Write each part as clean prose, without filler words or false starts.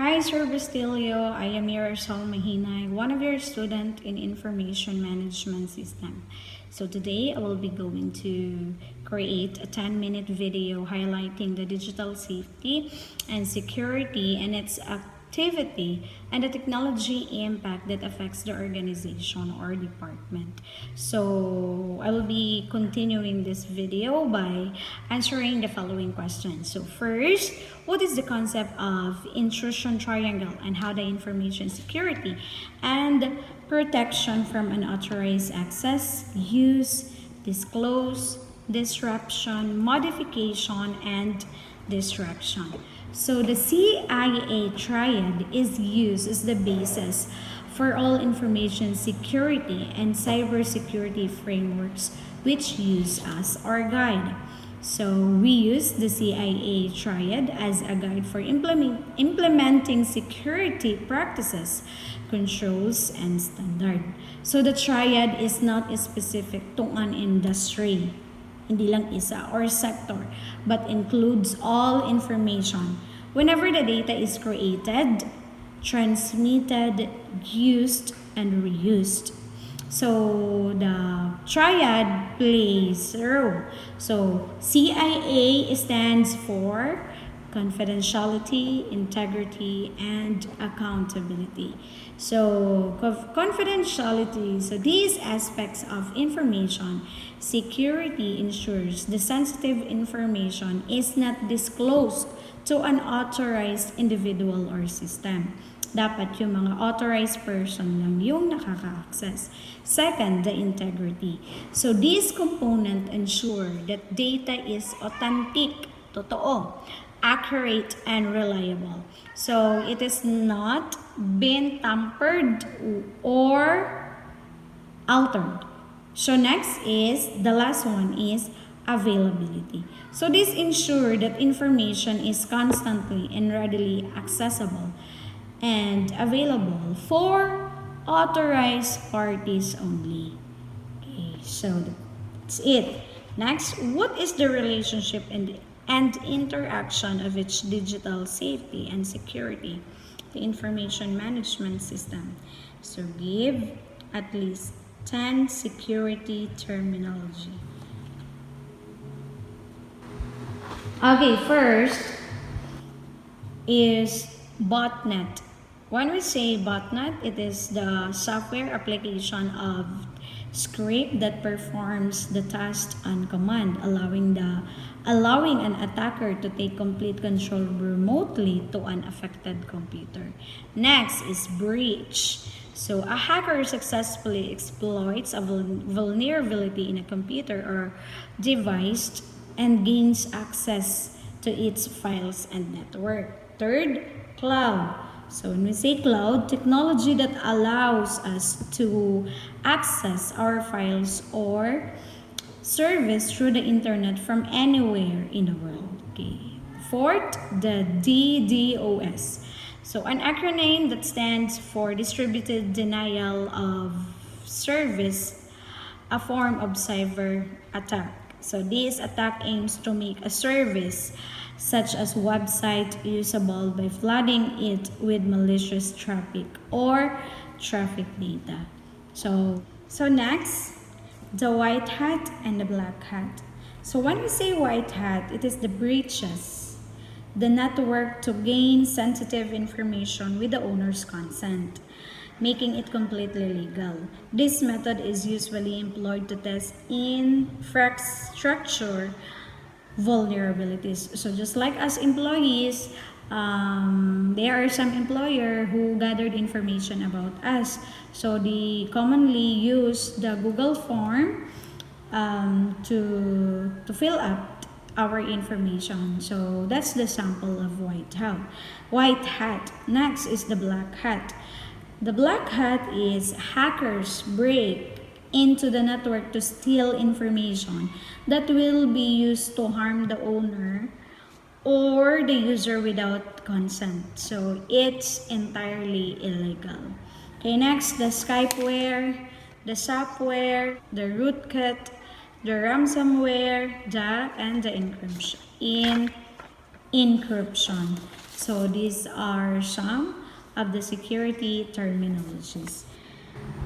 Hi, Sir Bastilio. I am Mirasol Mahinay, one of your student in Information Management System. So today I will be going to create a 10-minute video highlighting the digital safety and security and its activity and the technology impact that affects the organization or department. So I will be continuing this video by answering the following questions. So first, what is the concept of intrusion triangle and how the information security and protection from unauthorized access, use, disclose, disruption, modification, and destruction. So the CIA triad is used as the basis for all information security and cybersecurity frameworks which use as our guide. So we use the CIA triad as a guide for implementing security practices, controls, and standard. So the triad is not specific to an industry, hindi lang isa, or sector, but includes all information. Whenever the data is created, transmitted, used, and reused. So the triad plays a role. So CIA stands for confidentiality, integrity, and accountability. So confidentiality, so these aspects of information security ensures the sensitive information is not disclosed to an authorized individual or system. Dapat yung mga authorized person lang yung nakaka-access. Second, the integrity. So this component ensure that data is authentic, totoo, accurate, and reliable. So it is not been tampered or altered. So next is, the last one is availability. So this ensure that information is constantly and readily accessible and available for authorized parties only. Okay, so that's it. Next, what is the relationship and interaction of each digital safety and security, the information management system? So give at least 10 security terminology. Okay, first is botnet. When we say botnet, it is the software application of script that performs the task on command, allowing an attacker to take complete control remotely to an affected computer. Next is breach. So a hacker successfully exploits a vulnerability in a computer or device and gains access to its files and network. Third, cloud. So when we say cloud, technology that allows us to access our files or service through the internet from anywhere in the world. Okay. Fourth, the DDoS. So an acronym that stands for Distributed Denial of Service, a form of cyber attack. So this attack aims to make a service such as website usable by flooding it with malicious traffic or traffic data. So next, the white hat and the black hat. So when we say white hat, it is the breaches, the network to gain sensitive information with the owner's consent, making it completely legal. This method is usually employed to test infrastructure vulnerabilities. So just like as employees, there are some employer who gathered information about us. So they commonly use the Google form to fill up our information. So that's the sample of white hat. White hat. Next is the black hat. The black hat is hackers break into the network to steal information that will be used to harm the owner or the user without consent. So it's entirely illegal. Okay, next, the spyware, the software, the rootkit, the ransomware, and the encryption. encryption. So these are some of the security terminologies.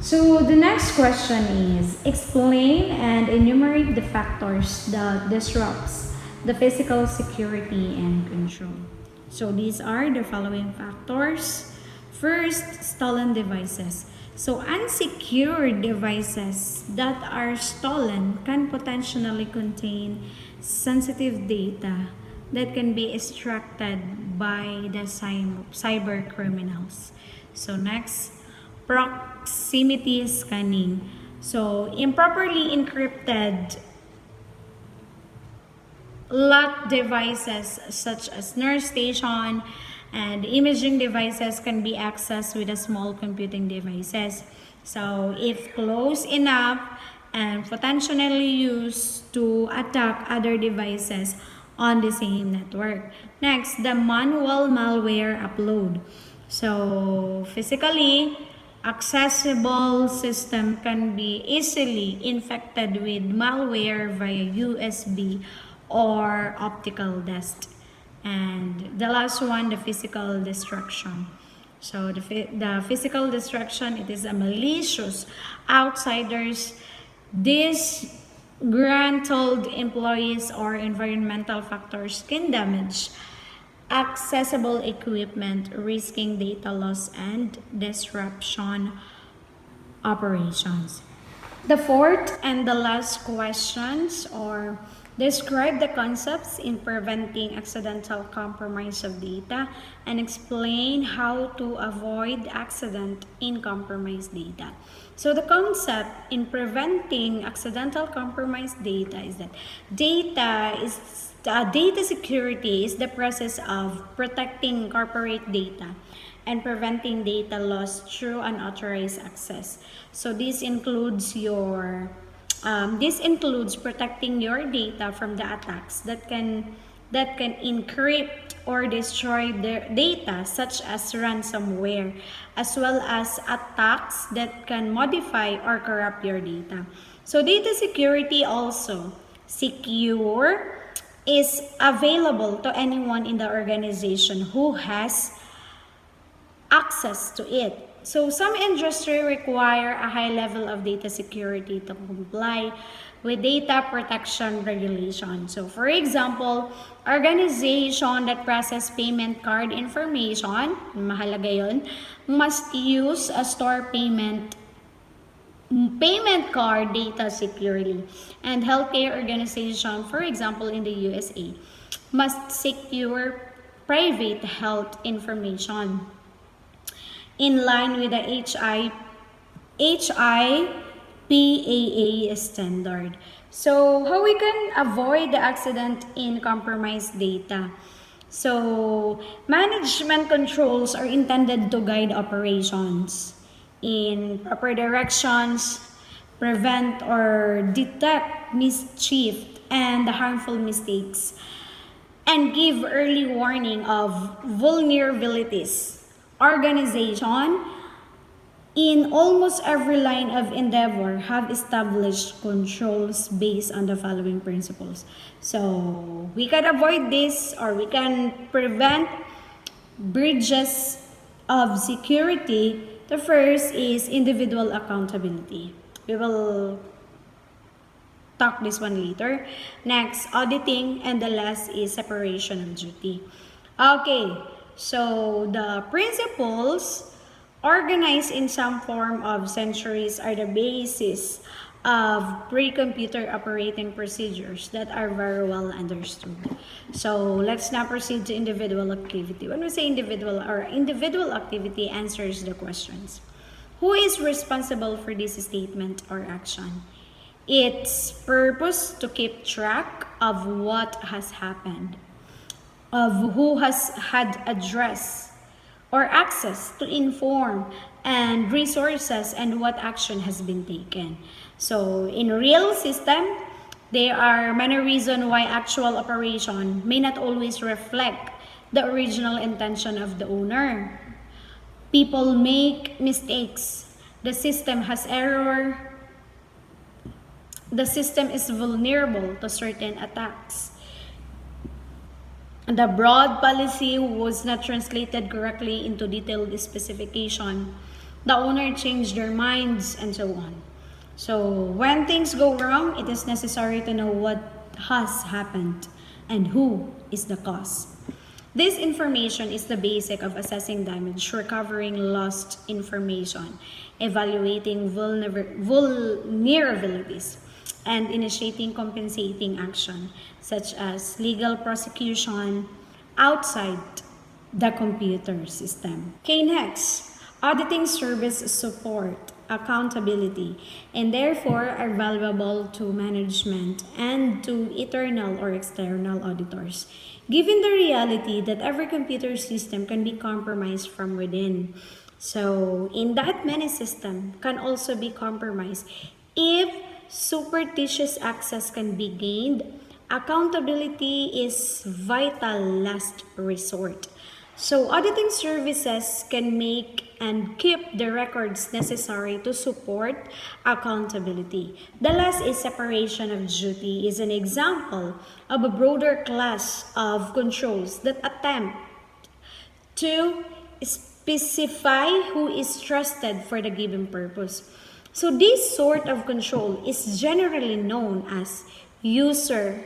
So the next question is, explain and enumerate the factors that disrupts the physical security and control. So these are the following factors. First, stolen devices. So unsecured devices that are stolen can potentially contain sensitive data that can be extracted by the cyber criminals. So next, proximity scanning. So improperly encrypted locked devices such as nurse station and imaging devices can be accessed with a small computing devices. So if close enough and potentially used to attack other devices on the same network. Next, the manual malware upload. So physically accessible system can be easily infected with malware via USB or optical disc. And the last one, the physical destruction. So the physical destruction, it is a malicious outsiders, disgruntled employees or environmental factors can damage accessible equipment, risking data loss and disruption operations. The fourth and the last questions are, describe the concepts in preventing accidental compromise of data and explain how to avoid accident in compromised data. So the concept in preventing accidental compromised data is that data security is the process of protecting corporate data and preventing data loss through unauthorized access. So this includes protecting your data from the attacks that can encrypt or destroy the data, such as ransomware, as well as attacks that can modify or corrupt your data. So data security also secure is available to anyone in the organization who has access to it. So some industry require a high level of data security to comply with data protection regulation. So for example, organization that process payment card information, mahalaga yun, must use a store payment card data securely. And healthcare organization, for example in the USA, must secure private health information in line with the HIPAA standard. So how we can avoid the accident in compromised data? So management controls are intended to guide operations in proper directions, prevent or detect mischief and harmful mistakes, and give early warning of vulnerabilities. Organization in almost every line of endeavor have established controls based on the following principles. So we can avoid this, or we can prevent breaches of security. The first is individual accountability. We will talk this one later. Next, auditing, and the last is separation of duty. Okay, so the principles organized in some form of centuries are the basis of pre-computer operating procedures that are very well understood. So let's now proceed to individual activity. When we say individual activity answers the questions. Who is responsible for this statement or action? Its purpose to keep track of what has happened, of who has had address or access to inform and resources, and what action has been taken. So in a real system, there are many reasons why actual operation may not always reflect the original intention of the owner. People make mistakes. The system has error. The system is vulnerable to certain attacks. the broad policy was not translated correctly into detailed specification, the owner changed their minds, and so on. So when things go wrong, it is necessary to know what has happened and who is the cause. This information is the basic of assessing damage, recovering lost information, evaluating vulnerabilities, and initiating compensating action, such as legal prosecution outside the computer system. Okay, next, auditing service support, accountability, and therefore are valuable to management and to internal or external auditors. Given the reality that every computer system can be compromised from within, so in that many system can also be compromised if superstitious access can be gained. Accountability is vital last resort. So auditing services can make and keep the records necessary to support accountability. The last is separation of duty is an example of a broader class of controls that attempt to specify who is trusted for the given purpose. So this sort of control is generally known as user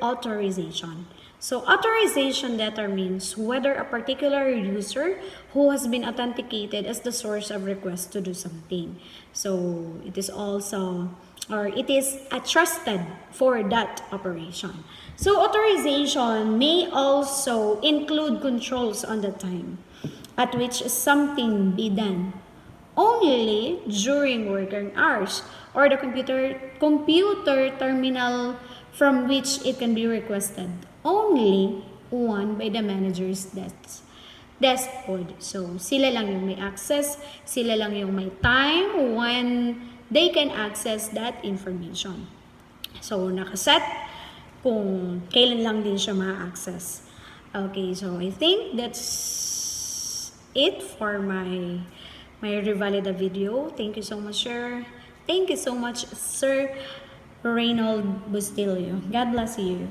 authorization. So authorization determines whether a particular user who has been authenticated as the source of request to do something. So it is also, or it is trusted for that operation. So authorization may also include controls on the time at which something be done only during working hours, or the computer terminal from which it can be requested only on by the manager's dashboard. So sila lang yung may access, sila lang yung may time when they can access that information. So nakaset kung kailan lang din siya ma-access. Okay, so I think that's it for my Revalida video. Thank you so much, sir. Thank you so much, Sir Reynold Bustillo. God bless you.